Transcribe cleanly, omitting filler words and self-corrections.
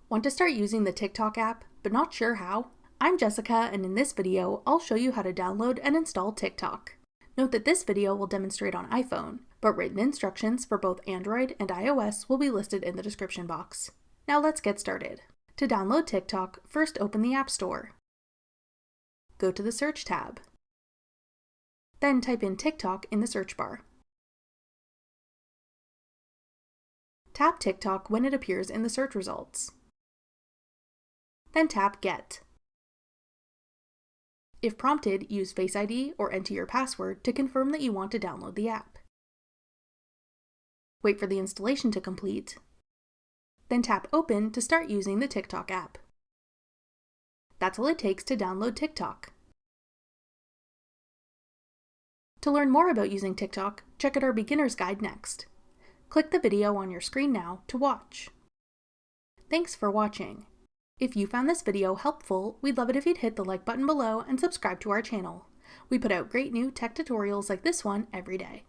Want to start using the TikTok app, but not sure how? I'm Jessica, and in this video, I'll show you how to download and install TikTok. Note that this video will demonstrate on iPhone, but written instructions for both Android and iOS will be listed in the description box. Now let's get started. To download TikTok, first open the App Store. Go to the Search tab. Then type in TikTok in the search bar. Tap TikTok when it appears in the search results. Then tap Get. If prompted, use Face ID or enter your password to confirm that you want to download the app. Wait for the installation to complete. Then tap Open to start using the TikTok app. That's all it takes to download TikTok. To learn more about using TikTok, check out our beginner's guide next. Click the video on your screen now to watch. Thanks for watching. If you found this video helpful, we'd love it if you'd hit the like button below and subscribe to our channel. We put out great new tech tutorials like this one every day.